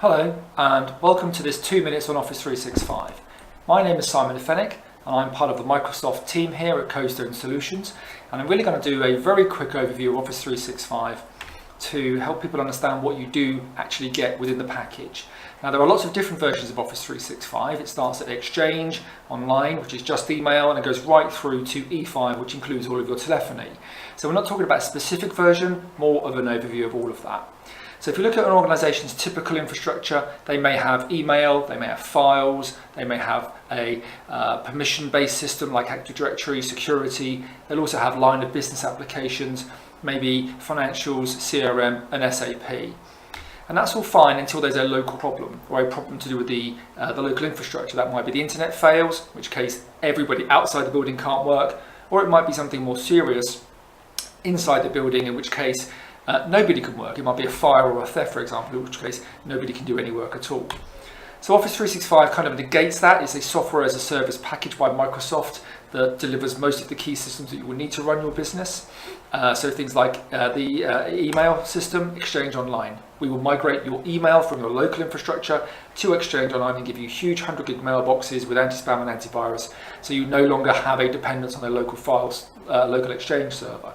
Hello and welcome to this 2 minutes on Office 365. My name is Simon Fennick and I'm part of the Microsoft team here at Coastone Solutions, and I'm really going to do a very quick overview of Office 365 to help people understand what you do actually get within the package. Now, there are lots of different versions of Office 365. It starts at Exchange Online, which is just email, and it goes right through to E5, which includes all of your telephony. So we're not talking about a specific version, more of an overview of all of that. So if you look at an organization's typical infrastructure, they may have email, they may have files, they may have a permission-based system like Active Directory, security. They'll also have line of business applications, maybe financials, CRM, and SAP. And that's all fine until there's a local problem or a problem to do with the local infrastructure. That might be the internet fails, in which case everybody outside the building can't work, or it might be something more serious inside the building, in which case nobody can work. It might be a fire or a theft, for example, in which case nobody can do any work at all. So Office 365 kind of negates that. It's a software as a service package by Microsoft that delivers most of the key systems that you will need to run your business. So things like the email system, Exchange Online. We will migrate your email from your local infrastructure to Exchange Online and give you huge 100 gig mailboxes with anti-spam and antivirus. So you no longer have a dependence on a local files, local Exchange server.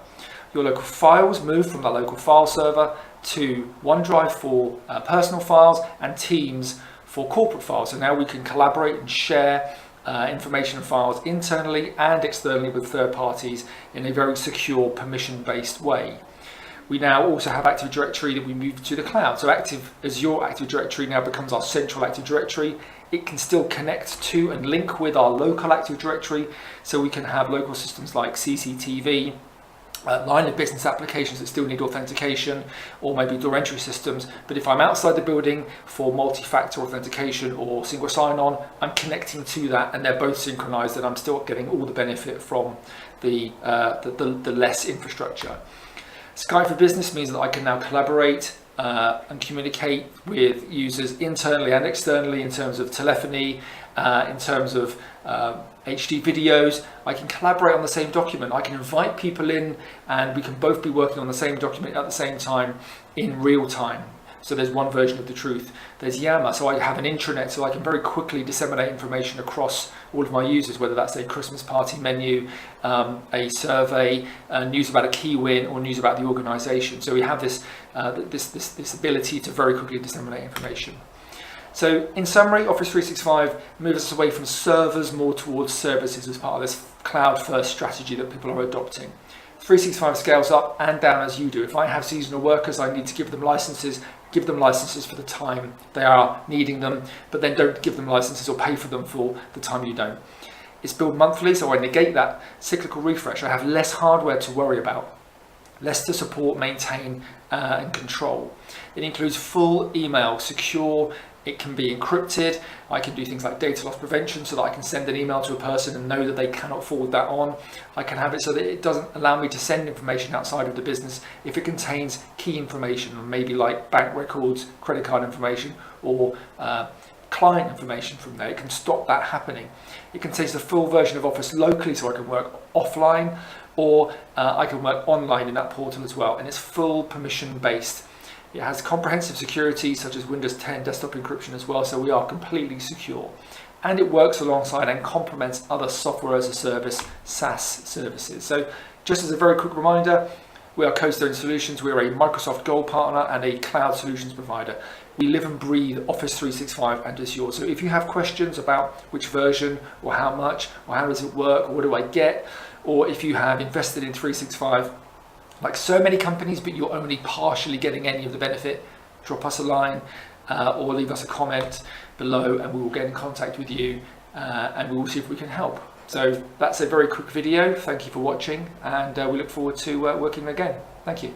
Your local files move from that local file server to OneDrive for personal files and Teams for corporate files. So now we can collaborate and share information and files internally and externally with third parties in a very secure, permission-based way. We now also have Active Directory that we moved to the cloud. So Azure Active Directory now becomes our central Active Directory. It can still connect to and link with our local Active Directory. So we can have local systems like CCTV, line of business applications that still need authentication, or maybe door entry systems. But if I'm outside the building for multi-factor authentication or single sign-on, I'm connecting to that and they're both synchronized, and I'm still getting all the benefit from the less infrastructure. Skype for Business means that I can now collaborate and communicate with users internally and externally in terms of telephony, in terms of HD videos. I can collaborate on the same document. I can invite people in and we can both be working on the same document at the same time in real time. So there's one version of the truth. There's Yammer, so I have an intranet, so I can very quickly disseminate information across all of my users, whether that's a Christmas party menu, a survey, news about a key win, or news about the organization. So we have this ability to very quickly disseminate information. So in summary, Office 365 moves us away from servers more towards services as part of this cloud-first strategy that people are adopting. 365 scales up and down as you do. If I have seasonal workers, I need to give them licenses for the time they are needing them, but then don't give them licenses or pay for them for the time you don't. It's billed monthly, so I negate that cyclical refresh. I have less hardware to worry about, less to support, maintain, and control. It includes full email, secure. It can be encrypted. I can do things like data loss prevention so that I can send an email to a person and know that they cannot forward that on. I can have it so that it doesn't allow me to send information outside of the business if it contains key information, maybe like bank records, credit card information, or client information from there. It can stop that happening. It contains the full version of Office locally, so I can work offline, or I can work online in that portal as well, and it's full permission based. It has comprehensive security such as Windows 10 desktop encryption as well, so we are completely secure. And it works alongside and complements other software as a service, SaaS services. So just as a very quick reminder, we are Coastone Solutions. We're a Microsoft Gold partner and a cloud solutions provider. We live and breathe Office 365 and Azure. So if you have questions about which version or how much or how does it work or what do I get, or if you have invested in 365 like so many companies, but you're only partially getting any of the benefit, drop us a line or leave us a comment below and we will get in contact with you and we will see if we can help. So that's a very quick video. Thank you for watching, and we look forward to working again. Thank you.